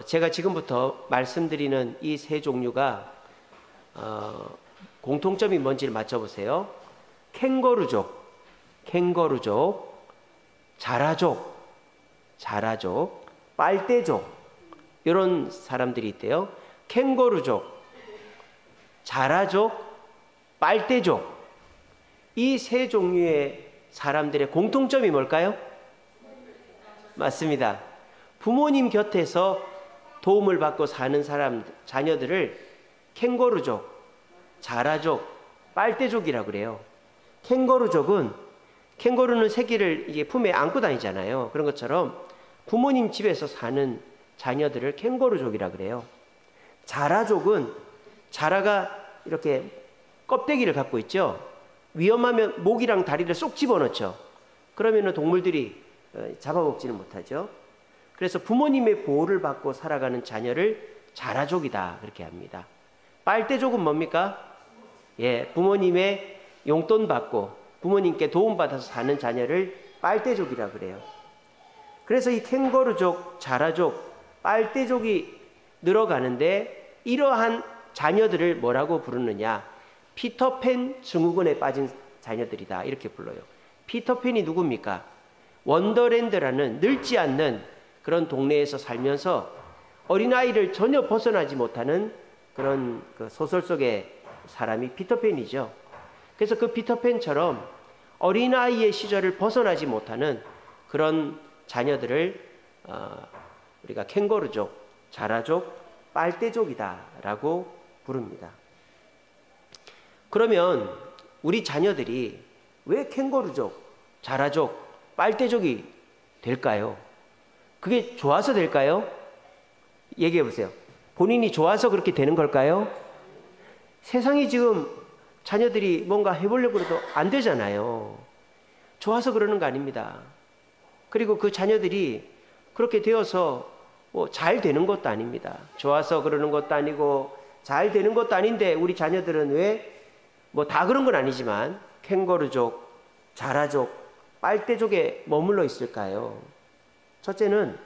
제가 지금부터 말씀드리는 이 세 종류가 공통점이 뭔지를 맞춰보세요. 캥거루족, 자라족, 빨대족, 이런 사람들이 있대요. 캥거루족, 자라족, 빨대족, 이 세 종류의 사람들의 공통점이 뭘까요? 맞습니다. 부모님 곁에서 도움을 받고 사는 자녀들을 캥거루족, 자라족, 빨대족이라고 그래요. 캥거루는 새끼를 이게 품에 안고 다니잖아요. 그런 것처럼 부모님 집에서 사는 자녀들을 캥거루족이라고 그래요. 자라족은, 자라가 이렇게 껍데기를 갖고 있죠. 위험하면 목이랑 다리를 쏙 집어넣죠. 그러면 동물들이 잡아먹지는 못하죠. 그래서 부모님의 보호를 받고 살아가는 자녀를 자라족이다, 그렇게 합니다. 빨대족은 뭡니까? 부모님의 용돈 받고 부모님께 도움받아서 사는 자녀를 빨대족이라고 그래요. 그래서 이 캥거루족, 자라족, 빨대족이 늘어가는데 이러한 자녀들을 뭐라고 부르느냐? 피터팬 증후군에 빠진 자녀들이다, 이렇게 불러요. 피터팬이 누굽니까? 원더랜드라는 늙지 않는 그런 동네에서 살면서 어린아이를 전혀 벗어나지 못하는 그런 그 소설 속의 사람이 피터팬이죠. 그래서 그 피터팬처럼 어린아이의 시절을 벗어나지 못하는 그런 자녀들을 우리가 캥거루족, 자라족, 빨대족이다라고 부릅니다. 그러면 우리 자녀들이 왜 캥거루족, 자라족, 빨대족이 될까요? 그게 좋아서 될까요? 얘기해 보세요. 본인이 좋아서 그렇게 되는 걸까요? 세상이 지금 자녀들이 뭔가 해보려고 해도 안 되잖아요. 좋아서 그러는 거 아닙니다. 그리고 그 자녀들이 그렇게 되어서 잘 되는 것도 아닙니다. 좋아서 그러는 것도 아니고 잘 되는 것도 아닌데 우리 자녀들은 왜 다 그런 건 아니지만 캥거루족, 자라족, 빨대족에 머물러 있을까요? 첫째는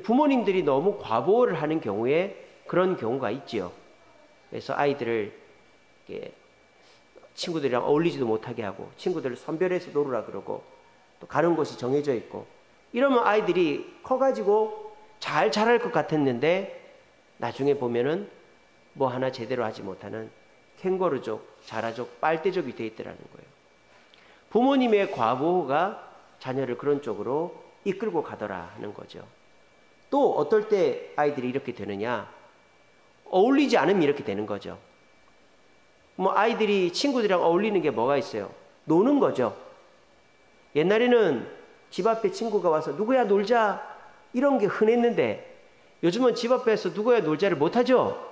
부모님들이 너무 과보호를 하는 경우에 그런 경우가 있지요. 그래서 아이들을 친구들이랑 어울리지도 못하게 하고 친구들을 선별해서 놀으라 그러고 또 가는 곳이 정해져 있고, 이러면 아이들이 커가지고 잘 자랄 것 같았는데 나중에 보면은 뭐 하나 제대로 하지 못하는 캥거루족, 자라족, 빨대족이 되어 있더라는 거예요. 부모님의 과보호가 자녀를 그런 쪽으로 이끌고 가더라 하는 거죠. 또 어떨 때 아이들이 이렇게 되느냐? 어울리지 않으면 이렇게 되는 거죠. 아이들이 친구들이랑 어울리는 게 뭐가 있어요? 노는 거죠. 옛날에는 집 앞에 친구가 와서 누구야 놀자, 이런 게 흔했는데 요즘은 집 앞에서 누구야 놀자를 못하죠.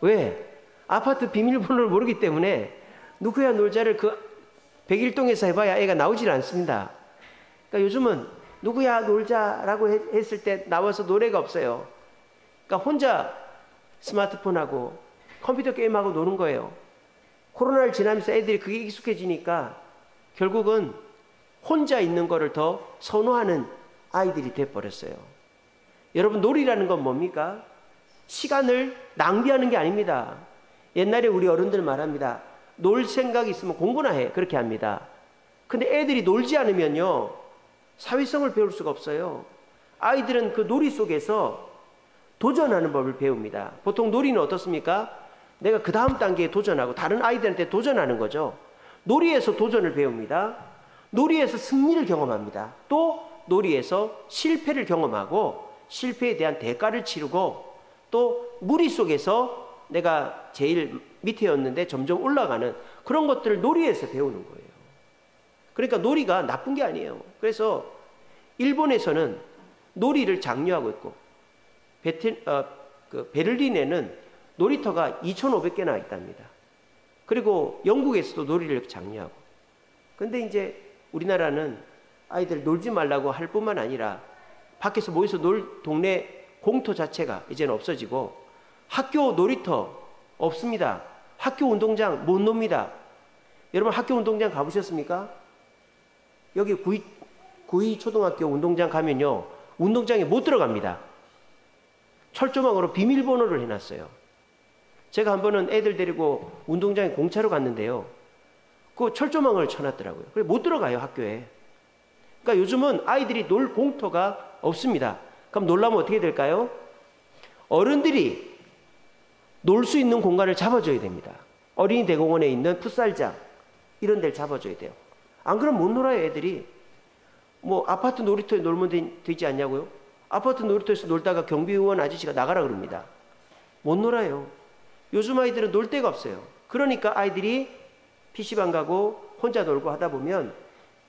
왜? 아파트 비밀번호를 모르기 때문에 누구야 놀자를 그 101동에서 해봐야 애가 나오질 않습니다. 그러니까 요즘은 누구야 놀자라고 했을 때 나와서 노래가 없어요. 그러니까 혼자 스마트폰하고 컴퓨터 게임하고 노는 거예요. 코로나를 지나면서 애들이 그게 익숙해지니까 결국은 혼자 있는 거를 더 선호하는 아이들이 돼버렸어요. 여러분, 놀이라는 건 뭡니까? 시간을 낭비하는 게 아닙니다. 옛날에 우리 어른들 말합니다. 놀 생각이 있으면 공부나 해, 그렇게 합니다. 근데 애들이 놀지 않으면요 사회성을 배울 수가 없어요. 아이들은 그 놀이 속에서 도전하는 법을 배웁니다. 보통 놀이는 어떻습니까? 내가 그 다음 단계에 도전하고 다른 아이들한테 도전하는 거죠. 놀이에서 도전을 배웁니다. 놀이에서 승리를 경험합니다. 또 놀이에서 실패를 경험하고 실패에 대한 대가를 치르고 또 무리 속에서 내가 제일 밑에였는데 점점 올라가는 그런 것들을 놀이에서 배우는 거예요. 그러니까 놀이가 나쁜 게 아니에요. 그래서 일본에서는 놀이를 장려하고 있고 베를린에는 놀이터가 2,500개나 있답니다. 그리고 영국에서도 놀이를 장려하고. 근데 이제 우리나라는 아이들 놀지 말라고 할 뿐만 아니라 밖에서 모여서 놀 동네 공터 자체가 이제는 없어지고 학교 놀이터 없습니다. 학교 운동장 못 놉니다. 여러분, 학교 운동장 가보셨습니까? 여기 구이 초등학교 운동장 가면요 운동장에 못 들어갑니다. 철조망으로 비밀번호를 해놨어요. 제가 한 번은 애들 데리고 운동장에 공차로 갔는데요. 그 철조망을 쳐놨더라고요. 그래서 못 들어가요, 학교에. 그러니까 요즘은 아이들이 놀 공터가 없습니다. 그럼 놀라면 어떻게 될까요? 어른들이 놀 수 있는 공간을 잡아줘야 됩니다. 어린이 대공원에 있는 풋살장 이런 데를 잡아줘야 돼요. 안 그러면 못 놀아요, 애들이. 뭐 아파트 놀이터에 놀면 되지 않냐고요? 아파트 놀이터에서 놀다가 경비원 아저씨가 나가라 그럽니다. 못 놀아요. 요즘 아이들은 놀 데가 없어요. 그러니까 아이들이 PC방 가고 혼자 놀고 하다 보면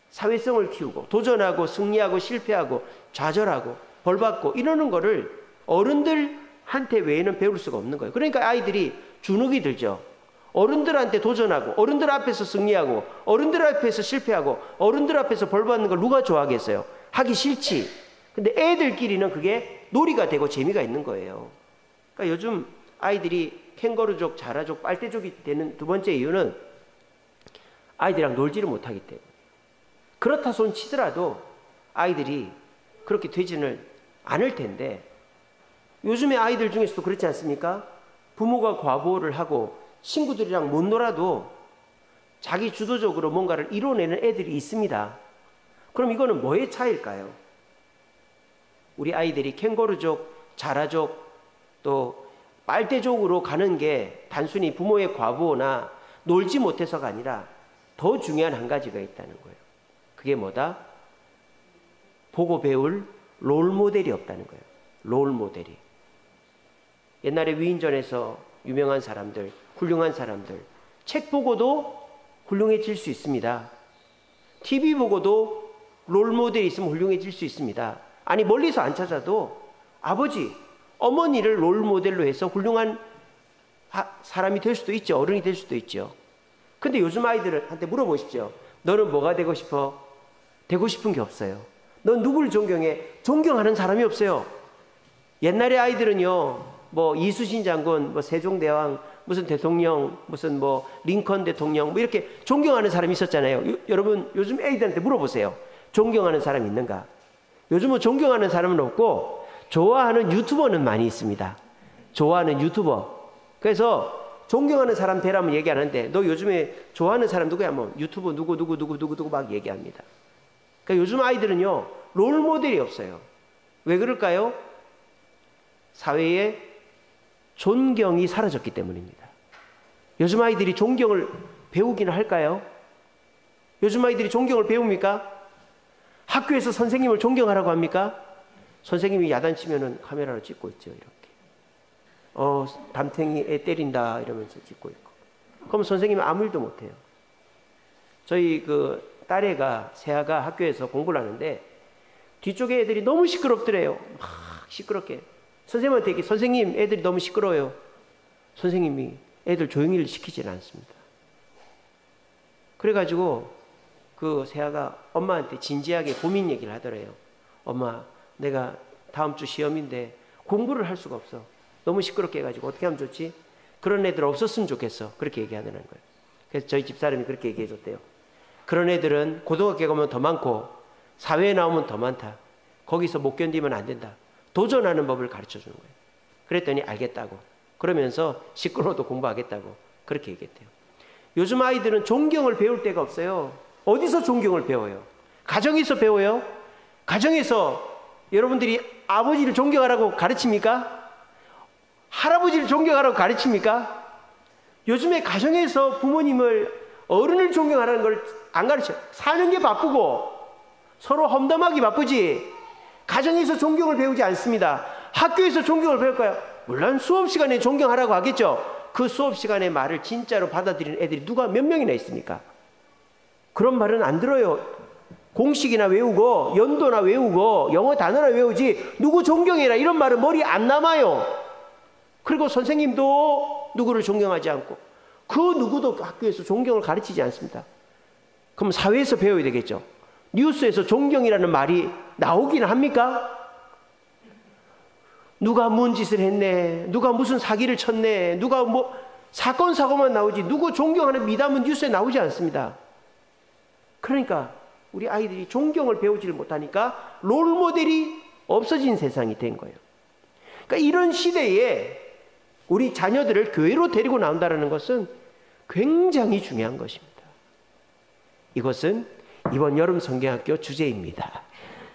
사회성을 키우고 도전하고 승리하고 실패하고 좌절하고 벌받고 이러는 거를 어른들한테 외에는 배울 수가 없는 거예요. 그러니까 아이들이 주눅이 들죠. 어른들한테 도전하고 어른들 앞에서 승리하고 어른들 앞에서 실패하고 어른들 앞에서 벌받는 걸 누가 좋아하겠어요? 하기 싫지. 근데 애들끼리는 그게 놀이가 되고 재미가 있는 거예요. 그러니까 요즘 아이들이 캥거루족, 자라족, 빨대족이 되는 두 번째 이유는 아이들이랑 놀지를 못하기 때문에. 그렇다 손 치더라도 아이들이 그렇게 되지는 않을 텐데 요즘의 아이들 중에서도 그렇지 않습니까? 부모가 과보호를 하고 친구들이랑 못 놀아도 자기 주도적으로 뭔가를 이뤄내는 애들이 있습니다. 그럼 이거는 뭐의 차이일까요? 우리 아이들이 캥거루족, 자라족, 또 빨대족으로 가는 게 단순히 부모의 과보호나 놀지 못해서가 아니라 더 중요한 한 가지가 있다는 거예요. 그게 뭐다? 보고 배울 롤모델이 없다는 거예요. 롤모델이. 옛날에 위인전에서 유명한 사람들, 훌륭한 사람들, 책 보고도 훌륭해질 수 있습니다. TV 보고도 롤모델이 있으면 훌륭해질 수 있습니다. 아니 멀리서 안 찾아도 아버지, 어머니를 롤모델로 해서 훌륭한 사람이 될 수도 있죠. 어른이 될 수도 있죠. 근데 요즘 아이들한테 물어보십시오. 너는 뭐가 되고 싶어? 되고 싶은 게 없어요. 넌 누굴 존경해? 존경하는 사람이 없어요. 옛날에 아이들은요, 뭐 이수신 장군, 뭐 세종대왕, 무슨 대통령, 무슨 뭐 링컨 대통령, 뭐 이렇게 존경하는 사람이 있었잖아요. 여러분 요즘 애들한테 물어보세요. 존경하는 사람 있는가? 요즘은 존경하는 사람은 없고 좋아하는 유튜버는 많이 있습니다. 좋아하는 유튜버. 그래서 존경하는 사람 되라면 얘기하는데 너 요즘에 좋아하는 사람 누구야? 뭐 유튜버 누구 막 얘기합니다. 그러니까 요즘 아이들은요 롤모델이 없어요. 왜 그럴까요? 사회에 존경이 사라졌기 때문입니다. 요즘 아이들이 존경을 배우기는 할까요? 요즘 아이들이 존경을 배웁니까? 학교에서 선생님을 존경하라고 합니까? 선생님이 야단치면은 카메라로 찍고 있죠. 이렇게. 담탱이 애 때린다 이러면서 찍고 있고. 그럼 선생님은 아무 일도 못해요. 저희 그 딸애가 새아가 학교에서 공부를 하는데 뒤쪽에 애들이 너무 시끄럽더래요. 막 시끄럽게. 선생님한테 얘기, 선생님 애들이 너무 시끄러워요. 선생님이 애들 조용히 시키지는 않습니다. 그래가지고 그 새아가 엄마한테 진지하게 고민 얘기를 하더래요. 엄마, 내가 다음 주 시험인데 공부를 할 수가 없어. 너무 시끄럽게 해가지고 어떻게 하면 좋지? 그런 애들 없었으면 좋겠어. 그렇게 얘기하는 거예요. 그래서 저희 집사람이 그렇게 얘기해줬대요. 그런 애들은 고등학교 가면 더 많고 사회에 나오면 더 많다. 거기서 못 견디면 안 된다. 도전하는 법을 가르쳐주는 거예요. 그랬더니 알겠다고. 그러면서 시끄러워도 공부하겠다고 그렇게 얘기했대요. 요즘 아이들은 존경을 배울 데가 없어요. 어디서 존경을 배워요? 가정에서 배워요? 가정에서 여러분들이 아버지를 존경하라고 가르칩니까? 할아버지를 존경하라고 가르칩니까? 요즘에 가정에서 부모님을 어른을 존경하라는 걸 안 가르쳐요. 사는 게 바쁘고 서로 험담하기 바쁘지 가정에서 존경을 배우지 않습니다. 학교에서 존경을 배울까요? 물론 수업 시간에 존경하라고 하겠죠. 그 수업 시간의 말을 진짜로 받아들이는 애들이 누가 몇 명이나 있습니까? 그런 말은 안 들어요. 공식이나 외우고 연도나 외우고 영어 단어나 외우지 누구 존경해라 이런 말은 머리에 안 남아요. 그리고 선생님도 누구를 존경하지 않고 그 누구도 학교에서 존경을 가르치지 않습니다. 그럼 사회에서 배워야 되겠죠. 뉴스에서 존경이라는 말이 나오긴 합니까? 누가 뭔 짓을 했네, 누가 무슨 사기를 쳤네, 누가 뭐 사건 사고만 나오지 누구 존경하는 미담은 뉴스에 나오지 않습니다. 그러니까 우리 아이들이 존경을 배우지를 못하니까 롤모델이 없어진 세상이 된 거예요. 그러니까 이런 시대에 우리 자녀들을 교회로 데리고 나온다는 것은 굉장히 중요한 것입니다. 이것은 이번 여름 성경학교 주제입니다.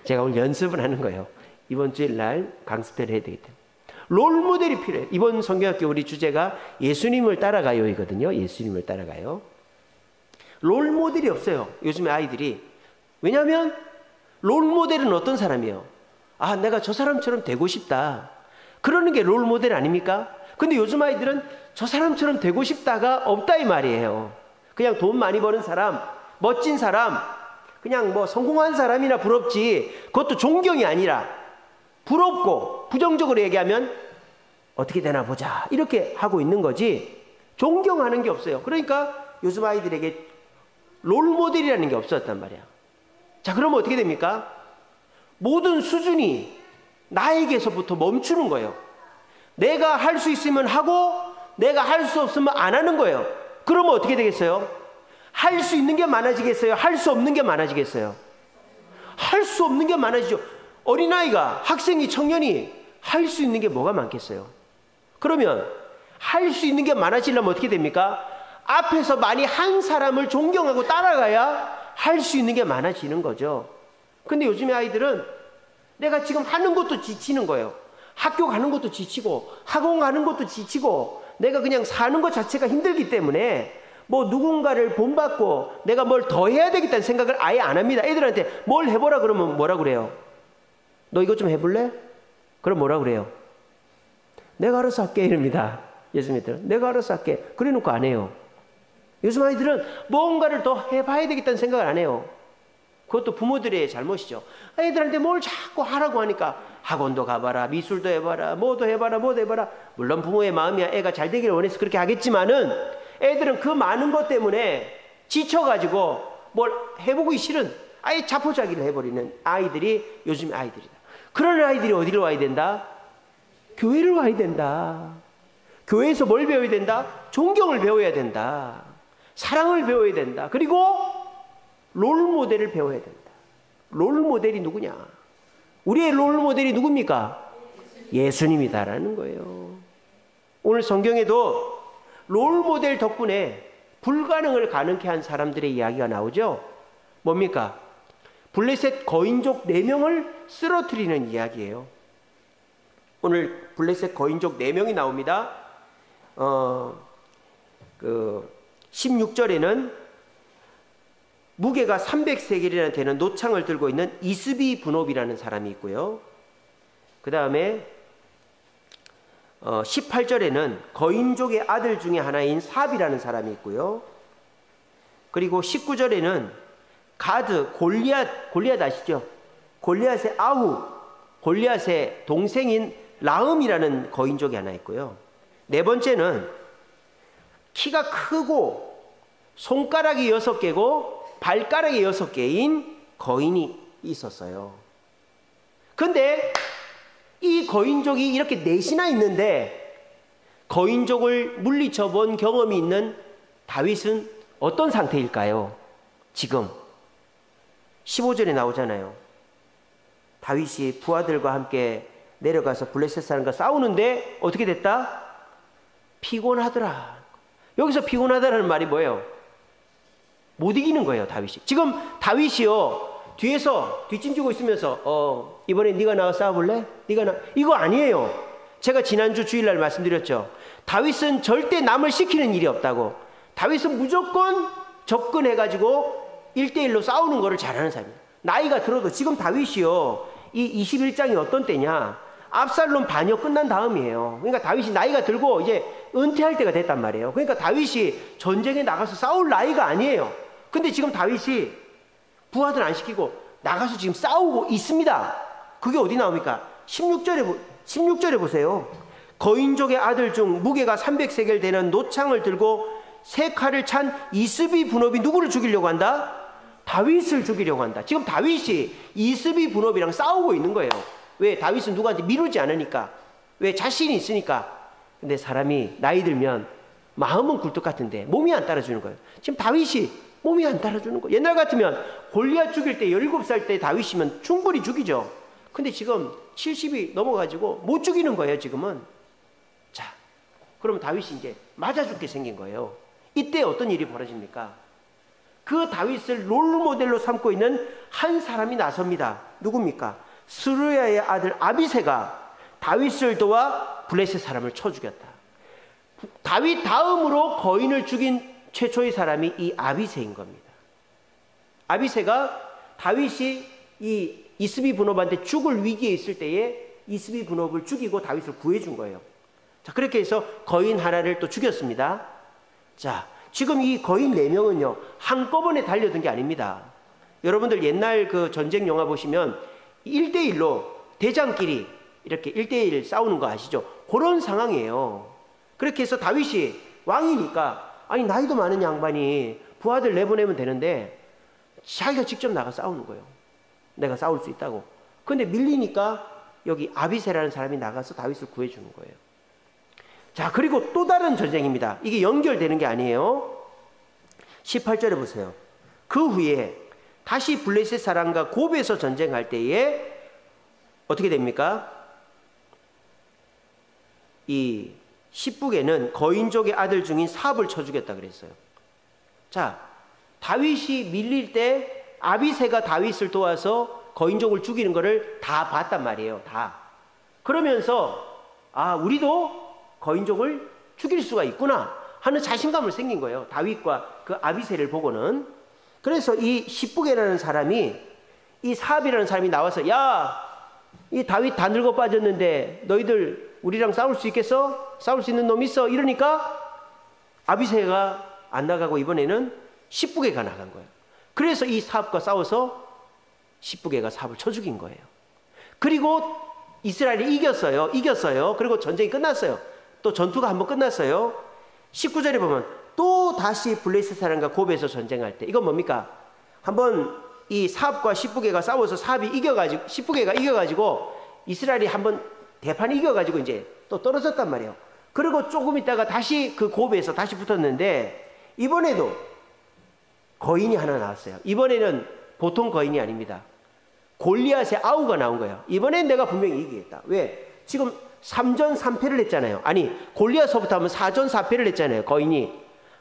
제가 오늘 연습을 하는 거예요. 이번 주일 날 강습회를 해야 되기 때문에. 롤모델이 필요해요. 이번 성경학교 우리 주제가 예수님을 따라가요 이거든요. 예수님을 따라가요. 롤모델이 없어요. 요즘에 아이들이. 왜냐하면 롤모델은 어떤 사람이에요? 아, 내가 저 사람처럼 되고 싶다. 그러는 게 롤모델 아닙니까? 근데 요즘 아이들은 저 사람처럼 되고 싶다가 없다 이 말이에요. 그냥 돈 많이 버는 사람, 멋진 사람, 그냥 뭐 성공한 사람이나 부럽지, 그것도 존경이 아니라 부럽고 부정적으로 얘기하면 어떻게 되나 보자 이렇게 하고 있는 거지 존경하는 게 없어요. 그러니까 요즘 아이들에게 롤모델이라는 게 없었단 말이야. 자, 그러면 어떻게 됩니까? 모든 수준이 나에게서부터 멈추는 거예요. 내가 할 수 있으면 하고 내가 할 수 없으면 안 하는 거예요. 그러면 어떻게 되겠어요? 할 수 있는 게 많아지겠어요? 할 수 없는 게 많아지겠어요? 할 수 없는 게 많아지죠. 어린아이가, 학생이, 청년이 할 수 있는 게 뭐가 많겠어요? 그러면 할 수 있는 게 많아지려면 어떻게 됩니까? 앞에서 많이 한 사람을 존경하고 따라가야 할 수 있는 게 많아지는 거죠. 근데 요즘의 아이들은 내가 지금 하는 것도 지치는 거예요. 학교 가는 것도 지치고 학원 가는 것도 지치고 내가 그냥 사는 것 자체가 힘들기 때문에 뭐 누군가를 본받고 내가 뭘 더 해야 되겠다는 생각을 아예 안 합니다. 애들한테 뭘 해보라 그러면 뭐라 그래요? 너 이것 좀 해볼래? 그럼 뭐라 그래요? 내가 알아서 할게 이럽니다. 예수님들은 내가 알아서 할게. 그래 놓고 안 해요. 요즘 아이들은 뭔가를 더 해봐야 되겠다는 생각을 안 해요. 그것도 부모들의 잘못이죠. 애들한테 뭘 자꾸 하라고 하니까 학원도 가봐라, 미술도 해봐라, 뭐도 해봐라, 뭐도 해봐라. 물론 부모의 마음이야. 애가 잘 되기를 원해서 그렇게 하겠지만은 애들은 그 많은 것 때문에 지쳐가지고 뭘 해보기 싫은 아예 자포자기를 해버리는 아이들이 요즘 아이들이다. 그런 아이들이 어디로 와야 된다? 교회를 와야 된다. 교회에서 뭘 배워야 된다? 존경을 배워야 된다. 사랑을 배워야 된다. 그리고 롤모델을 배워야 된다. 롤모델이 누구냐? 우리의 롤모델이 누굽니까? 예수님이다라는 거예요. 오늘 성경에도 롤모델 덕분에 불가능을 가능케 한 사람들의 이야기가 나오죠. 뭡니까? 블레셋 거인족 4명을 쓰러뜨리는 이야기예요. 오늘 블레셋 거인족 4명이 나옵니다. 16절에는 무게가 300세겔이나 되는 노창을 들고 있는 이스비 분업이라는 사람이 있고요. 그 다음에 18절에는 거인족의 아들 중에 하나인 삽이라는 사람이 있고요. 그리고 19절에는 가드, 골리앗 아시죠? 골리앗의 아우, 골리앗의 동생인 라음이라는 거인족이 하나 있고요. 4번째는 키가 크고 손가락이 6개고 발가락이 6개인 거인이 있었어요. 근데 이 거인족이 이렇게 넷이나 있는데 거인족을 물리쳐 본 경험이 있는 다윗은 어떤 상태일까요? 지금 15절에 나오잖아요. 다윗이 부하들과 함께 내려가서 블레셋 사람과 싸우는데 어떻게 됐다? 피곤하더라. 여기서 피곤하다라는 말이 뭐예요? 못 이기는 거예요, 다윗이. 지금 다윗이요, 뒤에서 뒷짐지고 있으면서 이번에 네가 나와 싸워볼래? 이거 아니에요. 제가 지난주 주일날 말씀드렸죠. 다윗은 절대 남을 시키는 일이 없다고. 다윗은 무조건 접근해가지고 1대1로 싸우는 거를 잘하는 사람이에요. 나이가 들어도 지금 다윗이요, 이 21장이 어떤 때냐? 압살롬 반역 끝난 다음이에요. 그러니까 다윗이 나이가 들고 이제 은퇴할 때가 됐단 말이에요. 그러니까 다윗이 전쟁에 나가서 싸울 나이가 아니에요. 근데 지금 다윗이 부하들 안 시키고 나가서 지금 싸우고 있습니다. 그게 어디 나옵니까? 16절에 보세요. 거인족의 아들 중 무게가 300세겔 되는 노창을 들고 3칼을 찬 이스비 분업이 누구를 죽이려고 한다? 다윗을 죽이려고 한다. 지금 다윗이 이스비 분업이랑 싸우고 있는 거예요. 왜? 다윗은 누구한테 미루지 않으니까. 왜? 자신이 있으니까. 근데 사람이 나이 들면 마음은 굴뚝 같은데 몸이 안 따라주는 거예요. 지금 다윗이 몸이 안 따라주는 거예요. 옛날 같으면 골리앗 죽일 때 17살 때 다윗이면 충분히 죽이죠. 근데 지금 70이 넘어가지고 못 죽이는 거예요, 지금은. 자, 그럼 다윗이 이제 맞아 죽게 생긴 거예요. 이때 어떤 일이 벌어집니까? 그 다윗을 롤모델로 삼고 있는 한 사람이 나섭니다. 누굽니까? 스루야의 아들 아비새가 다윗을 도와 블레셋 사람을 쳐 죽였다. 다윗 다음으로 거인을 죽인 최초의 사람이 이 아비새인 겁니다. 아비새가 다윗이 이 이스비 분업한테 죽을 위기에 있을 때에 이스비 분업을 죽이고 다윗을 구해준 거예요. 자, 그렇게 해서 거인 하나를 또 죽였습니다. 자, 지금 이 거인 4명은요 한꺼번에 달려든 게 아닙니다. 여러분들 옛날 그 전쟁 영화 보시면 1대1로 대장끼리 이렇게 1대1 싸우는 거 아시죠? 그런 상황이에요. 그렇게 해서 다윗이 왕이니까, 아니 나이도 많은 양반이 부하들 내보내면 되는데 자기가 직접 나가 싸우는 거예요. 내가 싸울 수 있다고. 근데 밀리니까 여기 아비새라는 사람이 나가서 다윗을 구해주는 거예요. 자, 그리고 또 다른 전쟁입니다. 이게 연결되는 게 아니에요. 18절에 보세요. 그 후에 다시 블레셋 사람과 곱에서 전쟁할 때에 어떻게 됩니까? 이 십북에는 거인족의 아들 중인 삽을 쳐 죽였다 그랬어요. 자, 다윗이 밀릴 때 아비새가 다윗을 도와서 거인족을 죽이는 것을 다 봤단 말이에요. 다. 그러면서 아, 우리도 거인족을 죽일 수가 있구나 하는 자신감을 생긴 거예요. 다윗과 그 아비새를 보고는. 그래서 이 십북이라는 사람이, 이 삽이라는 사람이 나와서, 야, 이 다윗 다 늙어 빠졌는데 너희들 우리랑 싸울 수 있겠어? 싸울 수 있는 놈 있어? 이러니까 아비새가 안 나가고 이번에는 십북이가 나간 거예요. 그래서 이 삽과 싸워서 십북이가 삽을 쳐 죽인 거예요. 그리고 이스라엘이 이겼어요. 그리고 전쟁이 끝났어요. 또 전투가 한번 끝났어요. 19절에 보면 또 다시 블레셋 사람과 곱에서 전쟁할 때, 이건 뭡니까? 한번 이 삽과 십북이가 싸워서 십북이가 이겨가지고 이스라엘이 한번 대판이 이겨가지고 이제 또 떨어졌단 말이에요. 그리고 조금 있다가 다시 그 곱에서 다시 붙었는데 이번에도 거인이 하나 나왔어요. 이번에는 보통 거인이 아닙니다. 골리앗의 아우가 나온 거예요. 이번엔 내가 분명히 이기겠다. 왜? 지금 3전 3패를 했잖아요. 아니, 골리앗서부터 하면 4전 4패를 했잖아요, 거인이.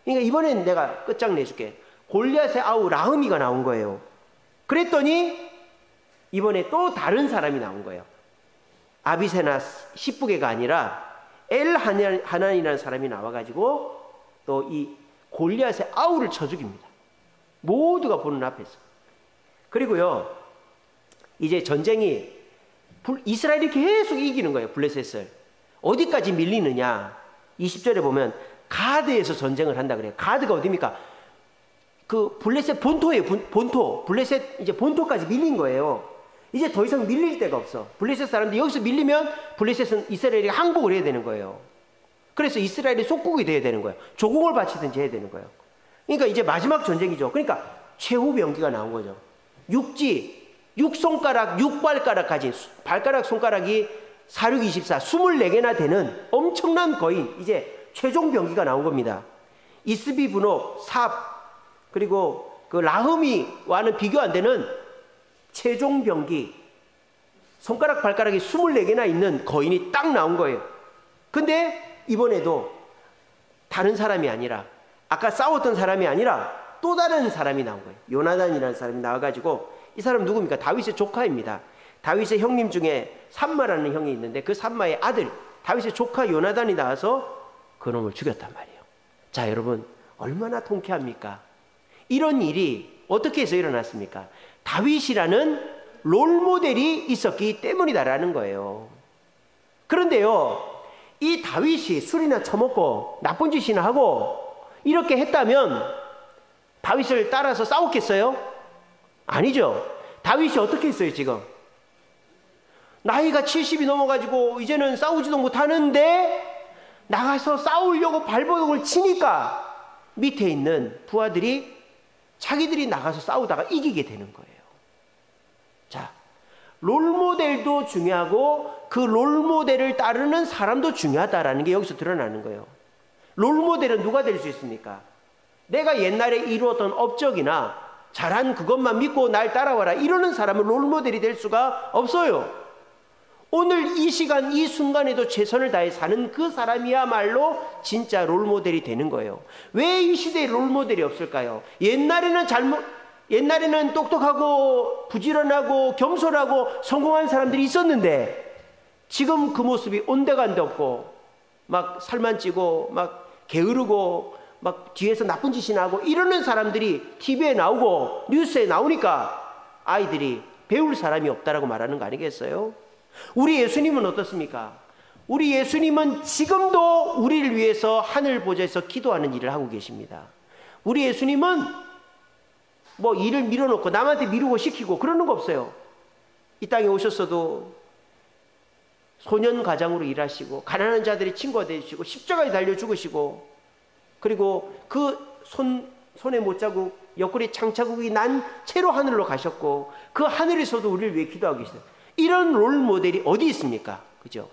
그러니까 이번엔 내가 끝장내줄게. 골리앗의 아우 라흐미가 나온 거예요. 그랬더니 이번에 또 다른 사람이 나온 거예요. 아비새나 십북이가 아니라 엘하난이라는 사람이 나와가지고 또 이 골리앗의 아우를 쳐 죽입니다. 모두가 보는 앞에서. 그리고요, 이제 전쟁이 이스라엘이 계속 이기는 거예요. 블레셋을. 어디까지 밀리느냐? 20절에 보면 가드에서 전쟁을 한다 그래요. 가드가 어디입니까? 그 블레셋 본토예요. 본토. 블레셋 이제 본토까지 밀린 거예요. 이제 더 이상 밀릴 데가 없어. 블레셋 사람들이 여기서 밀리면 블레셋은 이스라엘이 항복을 해야 되는 거예요. 그래서 이스라엘이 속국이 돼야 되는 거예요. 조공을 바치든지 해야 되는 거예요. 그러니까 이제 마지막 전쟁이죠. 그러니까 최후 병기가 나온 거죠. 육지, 6손가락, 6발가락까지, 발가락 손가락이 4, 6, 24, 24개나 되는 엄청난 거인, 이제 최종 병기가 나온 겁니다. 이스비 분옥, 삽, 그리고 그 라흐미와는 비교 안 되는 최종 병기, 손가락 발가락이 24개나 있는 거인이 딱 나온 거예요. 근데 이번에도 다른 사람이 아니라, 아까 싸웠던 사람이 아니라 또 다른 사람이 나온 거예요. 요나단이라는 사람이 나와가지고, 이 사람 누굽니까? 다윗의 조카입니다. 다윗의 형님 중에 삼마라는 형이 있는데 그 삼마의 아들, 다윗의 조카 요나단이 나와서 그놈을 죽였단 말이에요. 자, 여러분, 얼마나 통쾌합니까? 이런 일이 어떻게 해서 일어났습니까? 다윗이라는 롤모델이 있었기 때문이다라는 거예요. 그런데요, 이 다윗이 술이나 처먹고 나쁜 짓이나 하고 이렇게 했다면 다윗을 따라서 싸웠겠어요? 아니죠. 다윗이 어떻게 했어요, 지금? 나이가 70이 넘어가지고 이제는 싸우지도 못하는데 나가서 싸우려고 발버둥을 치니까 밑에 있는 부하들이 자기들이 나가서 싸우다가 이기게 되는 거예요. 자, 롤모델도 중요하고 그 롤모델을 따르는 사람도 중요하다라는 게 여기서 드러나는 거예요. 롤모델은 누가 될 수 있습니까? 내가 옛날에 이루었던 업적이나 잘한 그것만 믿고 날 따라와라 이러는 사람은 롤모델이 될 수가 없어요. 오늘 이 시간 이 순간에도 최선을 다해 사는 그 사람이야말로 진짜 롤모델이 되는 거예요. 왜 이 시대에 롤모델이 없을까요? 옛날에는 똑똑하고 부지런하고 겸손하고 성공한 사람들이 있었는데 지금 그 모습이 온데간데 없고 막 살만 찌고 막 게으르고 막 뒤에서 나쁜 짓이나 하고 이러는 사람들이 TV에 나오고 뉴스에 나오니까 아이들이 배울 사람이 없다라고 말하는 거 아니겠어요? 우리 예수님은 어떻습니까? 우리 예수님은 지금도 우리를 위해서 하늘 보좌에서 기도하는 일을 하고 계십니다. 우리 예수님은 뭐 일을 밀어놓고 남한테 미루고 시키고 그러는 거 없어요. 이 땅에 오셨어도 소년 가장으로 일하시고 가난한 자들의 친구가 되시고 십자가에 달려 죽으시고 그리고 그 손에 못자국 옆구리 창자국이 난 채로 하늘로 가셨고 그 하늘에서도 우리를 위해 기도하고 계세요. 이런 롤 모델이 어디 있습니까? 그죠?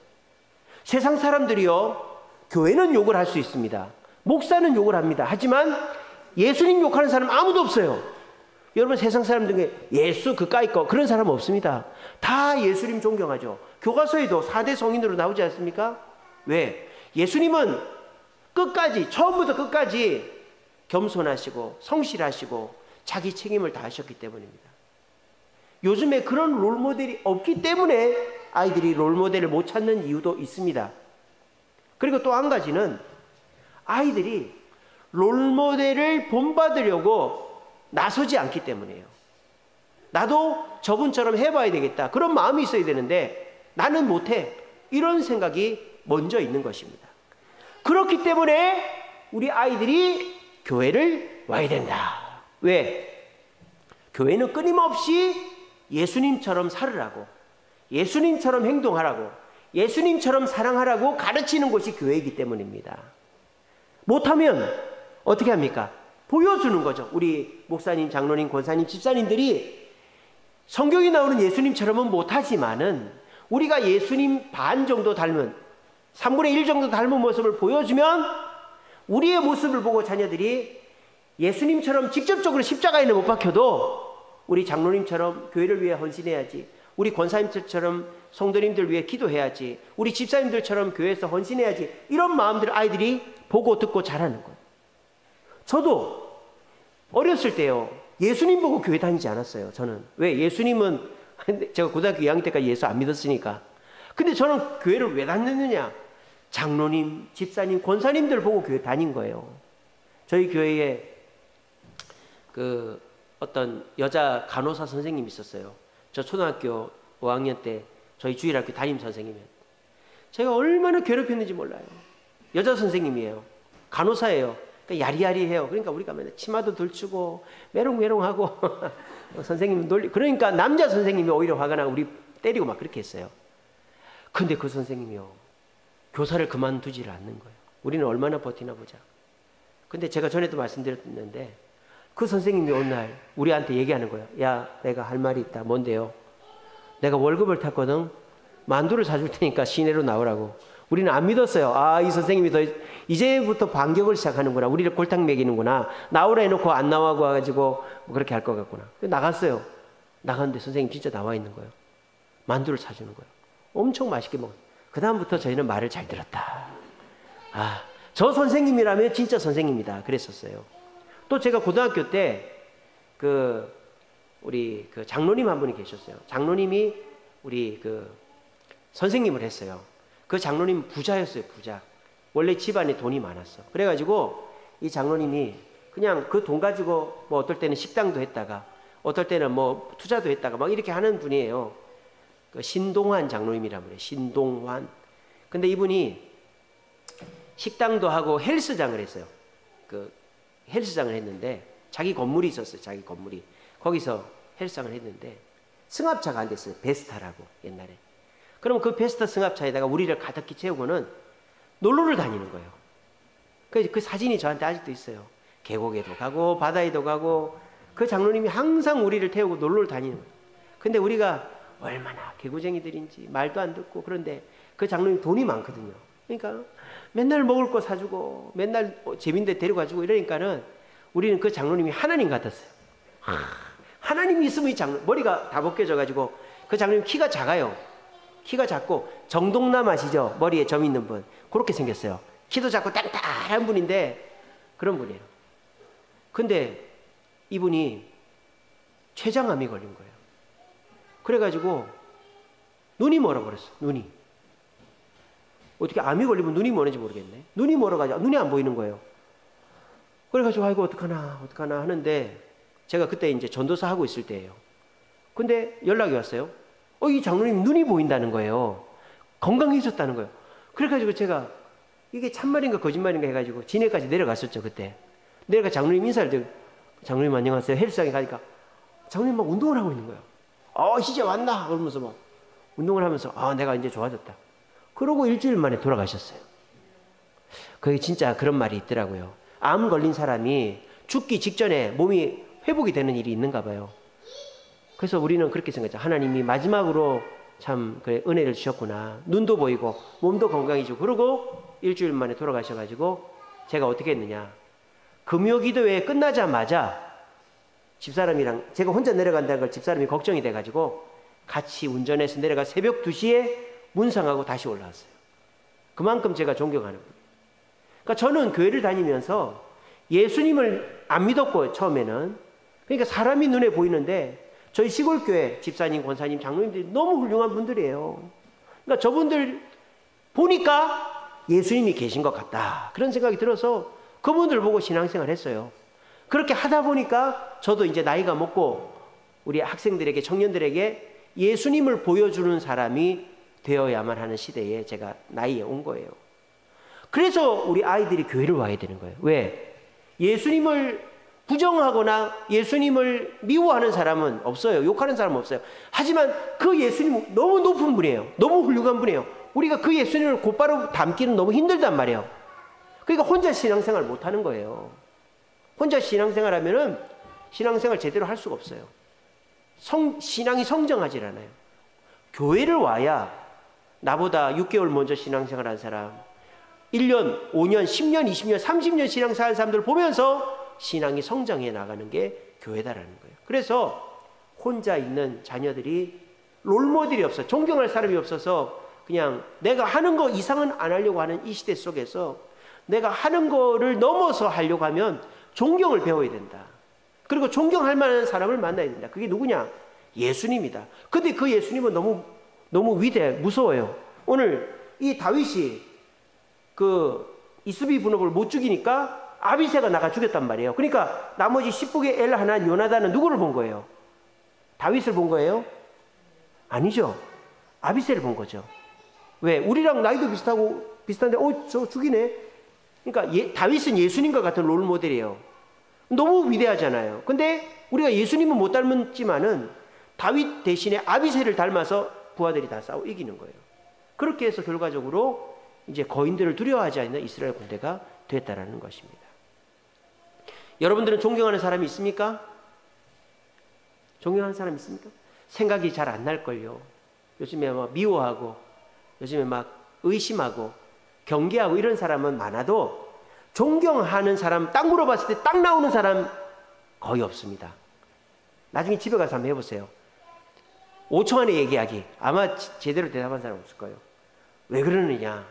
세상 사람들이요, 교회는 욕을 할 수 있습니다. 목사는 욕을 합니다. 하지만 예수님 욕하는 사람 아무도 없어요. 여러분 세상 사람들 중에 예수 그까이 거 그런 사람 없습니다. 다 예수님 존경하죠. 교과서에도 4대 성인으로 나오지 않습니까? 왜? 예수님은 끝까지 처음부터 끝까지 겸손하시고 성실하시고 자기 책임을 다하셨기 때문입니다. 요즘에 그런 롤모델이 없기 때문에 아이들이 롤모델을 못 찾는 이유도 있습니다. 그리고 또 한 가지는 아이들이 롤모델을 본받으려고 나서지 않기 때문이에요. 나도 저분처럼 해봐야 되겠다. 그런 마음이 있어야 되는데 나는 못해. 이런 생각이 먼저 있는 것입니다. 그렇기 때문에 우리 아이들이 교회를 와야 된다. 왜? 교회는 끊임없이 예수님처럼 살으라고, 예수님처럼 행동하라고, 예수님처럼 사랑하라고 가르치는 곳이 교회이기 때문입니다. 못하면 어떻게 합니까? 보여주는 거죠. 우리 목사님, 장로님, 권사님, 집사님들이 성경에 나오는 예수님처럼은 못하지만은 우리가 예수님 반 정도 닮은 3분의 1 정도 닮은 모습을 보여주면 우리의 모습을 보고 자녀들이 예수님처럼 직접적으로 십자가에는 못 박혀도 우리 장로님처럼 교회를 위해 헌신해야지, 우리 권사님들처럼 성도님들 위해 기도해야지, 우리 집사님들처럼 교회에서 헌신해야지, 이런 마음들을 아이들이 보고 듣고 자라는 거예요. 저도 어렸을 때요, 예수님 보고 교회 다니지 않았어요. 저는. 왜? 예수님은 제가 고등학교 2학년 때까지 예수 안 믿었으니까. 근데 저는 교회를 왜 다녔느냐? 장로님, 집사님, 권사님들 보고 교회 다닌 거예요. 저희 교회에 그 어떤 여자 간호사 선생님이 있었어요. 저 초등학교 5학년 때 저희 주일학교 담임 선생님이에요. 제가 얼마나 괴롭혔는지 몰라요. 여자 선생님이에요. 간호사예요. 그러니까 야리야리해요. 그러니까 우리가 맨날 치마도 들추고 메롱메롱하고 선생님 놀리. 그러니까 남자 선생님이 오히려 화가 나고 우리 때리고 막 그렇게 했어요. 근데 그 선생님이요, 교사를 그만두지를 않는 거예요. 우리는 얼마나 버티나 보자. 근데 제가 전에도 말씀드렸는데 그 선생님이 어느 날 우리한테 얘기하는 거예요. 야, 내가 할 말이 있다. 뭔데요? 내가 월급을 탔거든. 만두를 사줄 테니까 시내로 나오라고. 우리는 안 믿었어요. 아, 이 선생님이 이제부터 반격을 시작하는구나. 우리를 골탕 먹이는구나. 나오라 해놓고 안 나와고 와가지고 뭐 그렇게 할 것 같구나. 나갔어요. 나갔는데 선생님 진짜 나와 있는 거예요. 만두를 사주는 거예요. 엄청 맛있게 먹었어요. 그 다음부터 저희는 말을 잘 들었다. 아, 저 선생님이라면 진짜 선생님이다. 그랬었어요. 또 제가 고등학교 때 우리 장로님 한 분이 계셨어요. 장로님이 우리 선생님을 했어요. 그 장로님 부자였어요. 부자. 원래 집안에 돈이 많았어. 그래가지고 이 장로님이 그냥 그 돈 가지고 뭐 어떨 때는 식당도 했다가 어떨 때는 뭐 투자도 했다가 막 이렇게 하는 분이에요. 신동환 장로님이라고 그래요. 신동환. 근데 이분이 식당도 하고 헬스장을 했어요. 헬스장을 했는데 자기 건물이 있었어요. 자기 건물이. 거기서 헬스장을 했는데 승합차가 안 됐어요. 베스타라고 옛날에. 그럼 그 베스타 승합차에다가 우리를 가득히 채우고는 놀러를 다니는 거예요. 그 사진이 저한테 아직도 있어요. 계곡에도 가고 바다에도 가고 그 장로님이 항상 우리를 태우고 놀러를 다니는 거예요. 근데 우리가 얼마나 개구쟁이들인지 말도 안 듣고. 그런데 그 장로님 돈이 많거든요. 그러니까 맨날 먹을 거 사주고 맨날 재밌는 데 데려가지고 이러니까는 우리는 그 장로님이 하나님 같았어요. 하나님이 있으면 이 머리가 다 벗겨져가지고 그 장로님 키가 작아요. 키가 작고 정동남 아시죠? 머리에 점 있는 분. 그렇게 생겼어요. 키도 작고 땅땅한 분인데 그런 분이에요. 근데 이분이 췌장암이 걸린 거예요. 그래가지고 눈이 멀어버렸어. 눈이. 어떻게 암이 걸리면 눈이 멀는지 모르겠네. 눈이 멀어가지고 눈이 안 보이는 거예요. 그래가지고 아이고 어떡하나 하는데 제가 그때 이제 전도사 하고 있을 때예요. 근데 연락이 왔어요. 이 장로님 눈이 보인다는 거예요. 건강해졌다는 거예요. 그래가지고 제가 이게 참말인가 거짓말인가 해가지고 진해까지 내려갔었죠. 그때 내려가 장로님 인사를 드리고 장로님 안녕하세요. 헬스장에 가니까 장로님 막 운동을 하고 있는 거예요. 이제 왔나 그러면서 막 운동을 하면서 내가 이제 좋아졌다. 그러고 일주일 만에 돌아가셨어요. 그게 진짜 그런 말이 있더라고요. 암 걸린 사람이 죽기 직전에 몸이 회복이 되는 일이 있는가 봐요. 그래서 우리는 그렇게 생각하죠. 하나님이 마지막으로 참 그래 은혜를 주셨구나. 눈도 보이고 몸도 건강해지고 그러고 일주일 만에 돌아가셔가지고 제가 어떻게 했느냐. 금요기도회 끝나자마자 집사람이랑 제가 혼자 내려간다는 걸 집사람이 걱정이 돼가지고 같이 운전해서 내려가 새벽 2시에 문상하고 다시 올라왔어요. 그만큼 제가 존경하는 분이에요. 그러니까 저는 교회를 다니면서 예수님을 안 믿었고 처음에는 그러니까 사람이 눈에 보이는데 저희 시골교회 집사님, 권사님, 장로님들이 너무 훌륭한 분들이에요. 그러니까 저분들 보니까 예수님이 계신 것 같다. 그런 생각이 들어서 그분들 보고 신앙생활 했어요. 그렇게 하다 보니까 저도 이제 나이가 먹고 우리 학생들에게, 청년들에게 예수님을 보여주는 사람이 되어야만 하는 시대에 제가 나이에 온 거예요. 그래서 우리 아이들이 교회를 와야 되는 거예요. 왜? 예수님을 부정하거나 예수님을 미워하는 사람은 없어요. 욕하는 사람은 없어요. 하지만 그 예수님은 너무 높은 분이에요. 너무 훌륭한 분이에요. 우리가 그 예수님을 곧바로 담기는 너무 힘들단 말이에요. 그러니까 혼자 신앙생활 못하는 거예요. 혼자 신앙생활 하면은 신앙생활 제대로 할 수가 없어요. 신앙이 성장하질 않아요. 교회를 와야 나보다 6개월 먼저 신앙생활 한 사람, 1년, 5년, 10년, 20년, 30년 신앙생활 한 사람들 보면서 신앙이 성장해 나가는 게 교회다라는 거예요. 그래서 혼자 있는 자녀들이 롤모델이 없어요. 존경할 사람이 없어서 그냥 내가 하는 거 이상은 안 하려고 하는 이 시대 속에서 내가 하는 거를 넘어서 하려고 하면 존경을 배워야 된다. 그리고 존경할 만한 사람을 만나야 된다. 그게 누구냐? 예수님이다. 근데 그 예수님은 너무 위대해, 무서워요. 오늘 이 다윗이 그 이스비 분업을 못 죽이니까 아비새가 나가 죽였단 말이에요. 그러니까 나머지 10북의 엘하난, 요나단은 누구를 본 거예요? 다윗을 본 거예요? 아니죠. 아비새를 본 거죠. 왜? 우리랑 나이도 비슷한데 저 죽이네. 그러니까 다윗은 예수님과 같은 롤모델이에요. 너무 위대하잖아요. 근데 우리가 예수님은 못 닮았지만은 다윗 대신에 아비새를 닮아서 부하들이 다 싸워 이기는 거예요. 그렇게 해서 결과적으로 이제 거인들을 두려워하지 않는 이스라엘 군대가 됐다라는 것입니다. 여러분들은 존경하는 사람이 있습니까? 존경하는 사람이 있습니까? 생각이 잘 안 날걸요. 요즘에 막 미워하고 요즘에 막 의심하고 경계하고 이런 사람은 많아도 존경하는 사람, 딱 물어봤을 때 딱 나오는 사람 거의 없습니다. 나중에 집에 가서 한번 해보세요. 5초 안에 얘기하기. 아마 제대로 대답한 사람 없을 거예요. 왜 그러느냐?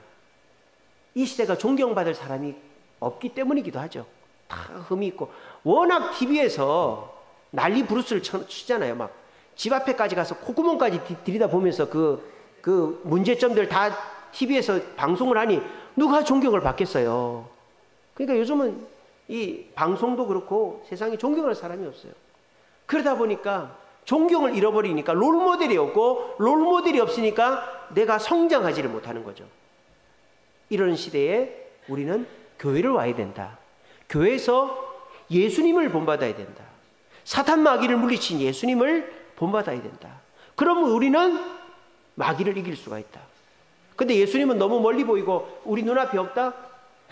이 시대가 존경받을 사람이 없기 때문이기도 하죠. 다 흠이 있고 워낙 TV에서 난리 부르스를 치잖아요. 막 집 앞에까지 가서 콧구멍까지 들여다보면서 그 문제점들 다 TV에서 방송을 하니 누가 존경을 받겠어요. 그러니까 요즘은 이 방송도 그렇고 세상에 존경할 사람이 없어요. 그러다 보니까 존경을 잃어버리니까 롤모델이 없고 롤모델이 없으니까 내가 성장하지를 못하는 거죠. 이런 시대에 우리는 교회를 와야 된다. 교회에서 예수님을 본받아야 된다. 사탄 마귀를 물리친 예수님을 본받아야 된다. 그러면 우리는 마귀를 이길 수가 있다. 근데 예수님은 너무 멀리 보이고 우리 눈앞에 없다?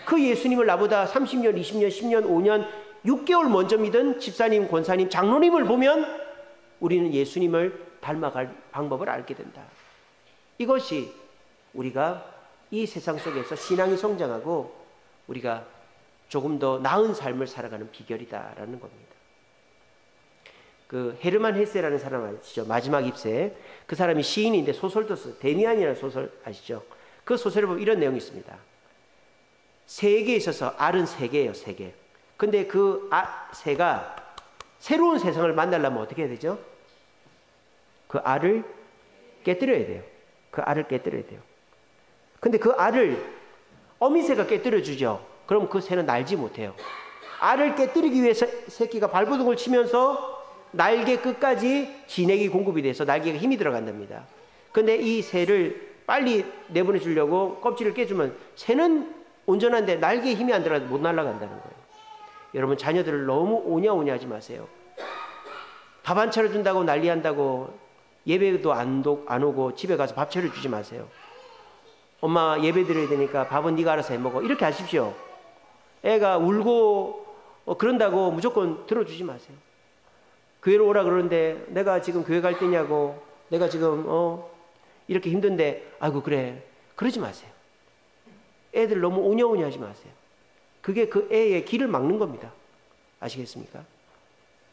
그 예수님을 나보다 30년, 20년, 10년, 5년, 6개월 먼저 믿은 집사님, 권사님, 장로님을 보면 우리는 예수님을 닮아갈 방법을 알게 된다. 이것이 우리가 이 세상 속에서 신앙이 성장하고 우리가 조금 더 나은 삶을 살아가는 비결이다라는 겁니다. 그 헤르만 헤세라는 사람 아시죠? 마지막 ip세. 그 사람이 시인인데 소설도 썼어요. 데미안이라는 소설 아시죠? 그 소설에 보면 이런 내용이 있습니다. 세계에 있어서 알은 세 개예요, 세 개. 근데 그 새가 새로운 세상을 만나려면 어떻게 해야 되죠? 그 알을 깨뜨려야 돼요. 그 알을 깨뜨려야 돼요. 근데 그 알을 어미새가 깨뜨려 주죠. 그럼 그 새는 날지 못해요. 알을 깨뜨리기 위해서 새끼가 발버둥을 치면서 날개 끝까지 진액이 공급이 돼서 날개가 힘이 들어간답니다. 근데 이 새를 빨리 내보내주려고 껍질을 깨주면 새는 온전한데 날개에 힘이 안 들어가서 못 날아간다는 거예요. 여러분 자녀들을 너무 오냐오냐 하지 마세요. 밥 안 차려준다고 난리한다고 예배도 안 오고 집에 가서 밥 차려주지 마세요. 엄마 예배 드려야 되니까 밥은 네가 알아서 해먹어. 이렇게 하십시오. 애가 울고 그런다고 무조건 들어주지 마세요. 교회로 오라 그러는데 내가 지금 교회 갈 때냐고 내가 지금 이렇게 힘든데 아이고 그래 그러지 마세요. 애들 너무 오냐오냐 하지 마세요. 그게 그 애의 길을 막는 겁니다. 아시겠습니까?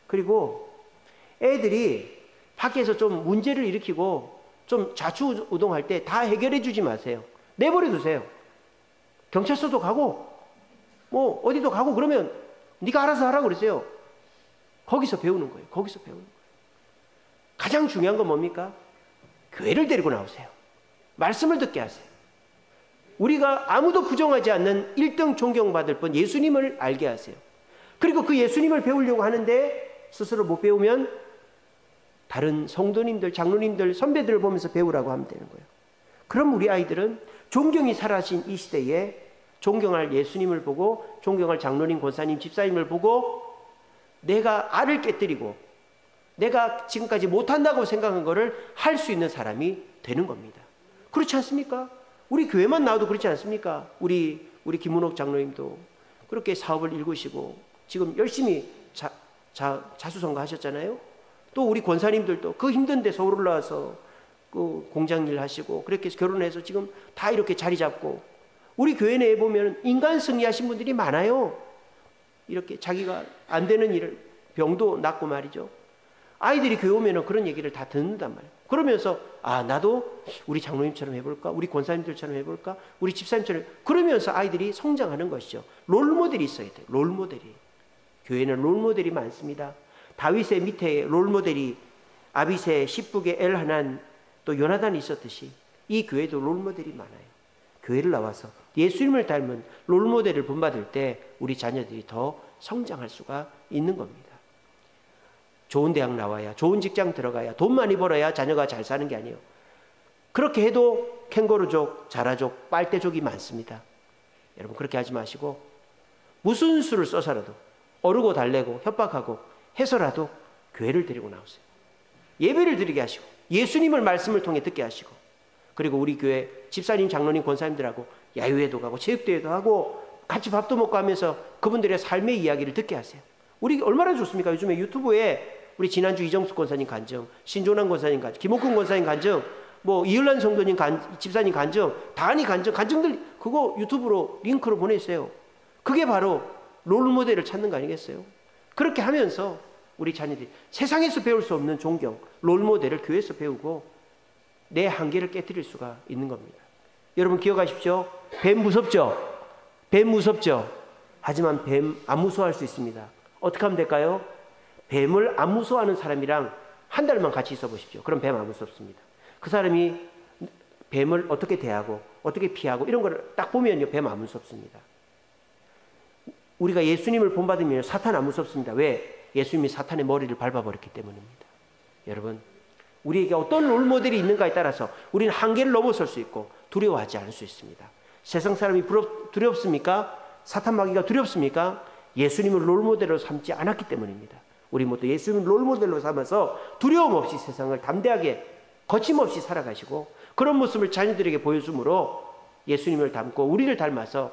그리고 애들이 밖에서 좀 문제를 일으키고 좀 좌충우동할 때 다 해결해 주지 마세요. 내버려 두세요. 경찰서도 가고 뭐 어디도 가고 그러면 네가 알아서 하라고 그랬어요. 거기서 배우는 거예요. 거기서 배우는 거예요. 가장 중요한 건 뭡니까? 교회를 데리고 나오세요. 말씀을 듣게 하세요. 우리가 아무도 부정하지 않는 1등 존경받을 분 예수님을 알게 하세요. 그리고 그 예수님을 배우려고 하는데 스스로 못 배우면 다른 성도님들, 장로님들, 선배들을 보면서 배우라고 하면 되는 거예요. 그럼 우리 아이들은 존경이 사라진 이 시대에 존경할 예수님을 보고 존경할 장로님, 권사님, 집사님을 보고 내가 알을 깨뜨리고 내가 지금까지 못한다고 생각한 거를 할 수 있는 사람이 되는 겁니다. 그렇지 않습니까? 우리 교회만 나와도 그렇지 않습니까? 우리 김문옥 장로님도 그렇게 사업을 일구시고 지금 열심히 자수성가 하셨잖아요. 또 우리 권사님들도 그 힘든데 서울 올라와서 그 공장 일 하시고 그렇게 해서 결혼해서 지금 다 이렇게 자리 잡고 우리 교회 내에 보면 인간 승리하신 분들이 많아요. 이렇게 자기가 안 되는 일을 병도 낫고 말이죠. 아이들이 교회 오면 그런 얘기를 다 듣는단 말이에요. 그러면서 나도 우리 장로님처럼 해볼까? 우리 권사님들처럼 해볼까? 우리 집사님처럼 그러면서 아이들이 성장하는 것이죠. 롤모델이 있어야 돼요. 롤모델이. 교회는 롤모델이 많습니다. 다윗의 밑에 롤모델이 아비새, 십북의 엘하난, 또 요나단이 있었듯이 이 교회도 롤모델이 많아요. 교회를 나와서 예수님을 닮은 롤모델을 본받을 때 우리 자녀들이 더 성장할 수가 있는 겁니다. 좋은 대학 나와야, 좋은 직장 들어가야, 돈 많이 벌어야 자녀가 잘 사는 게 아니에요. 그렇게 해도 캥거루족, 자라족, 빨대족이 많습니다. 여러분 그렇게 하지 마시고 무슨 수를 써서라도 어르고 달래고 협박하고 해서라도 교회를 데리고 나오세요. 예배를 드리게 하시고 예수님을 말씀을 통해 듣게 하시고 그리고 우리 교회 집사님, 장로님, 권사님들하고 야유회도 가고 체육대회도 하고 같이 밥도 먹고 하면서 그분들의 삶의 이야기를 듣게 하세요. 우리 얼마나 좋습니까? 요즘에 유튜브에 우리 지난주 이정숙 권사님 간증, 신조남 권사님 간증, 김옥근 권사님 간증, 뭐 이을란 성도님 집사님 간증, 다한이 간증들 그거 유튜브로 링크로 보내주세요. 그게 바로 롤모델을 찾는 거 아니겠어요? 그렇게 하면서 우리 자녀들이 세상에서 배울 수 없는 존경, 롤모델을 교회에서 배우고 내 한계를 깨뜨릴 수가 있는 겁니다. 여러분 기억하십시오. 뱀 무섭죠? 뱀 무섭죠? 하지만 뱀 안 무서워할 수 있습니다. 어떻게 하면 될까요? 뱀을 안 무서워하는 사람이랑 한 달만 같이 있어 보십시오. 그럼 뱀 안 무섭습니다. 그 사람이 뱀을 어떻게 대하고 어떻게 피하고 이런 걸 딱 보면요. 뱀 안 무섭습니다. 우리가 예수님을 본받으면 사탄 안 무섭습니다. 왜? 예수님이 사탄의 머리를 밟아버렸기 때문입니다. 여러분 우리에게 어떤 롤모델이 있는가에 따라서 우리는 한계를 넘어설 수 있고 두려워하지 않을 수 있습니다. 세상 사람이 두렵습니까? 사탄 마귀가 두렵습니까? 예수님을 롤모델로 삼지 않았기 때문입니다. 우리 모두 예수님을 롤모델로 삼아서 두려움 없이 세상을 담대하게 거침없이 살아가시고 그런 모습을 자녀들에게 보여줌으로 예수님을 닮고 우리를 닮아서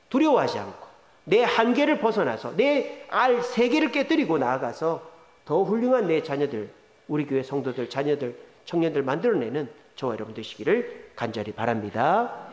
두려워하지 않고 내 한계를 벗어나서 내 알 세계를 깨뜨리고 나아가서 더 훌륭한 내 자녀들, 우리 교회 성도들, 자녀들, 청년들 만들어내는 저와 여러분 되시기를 간절히 바랍니다.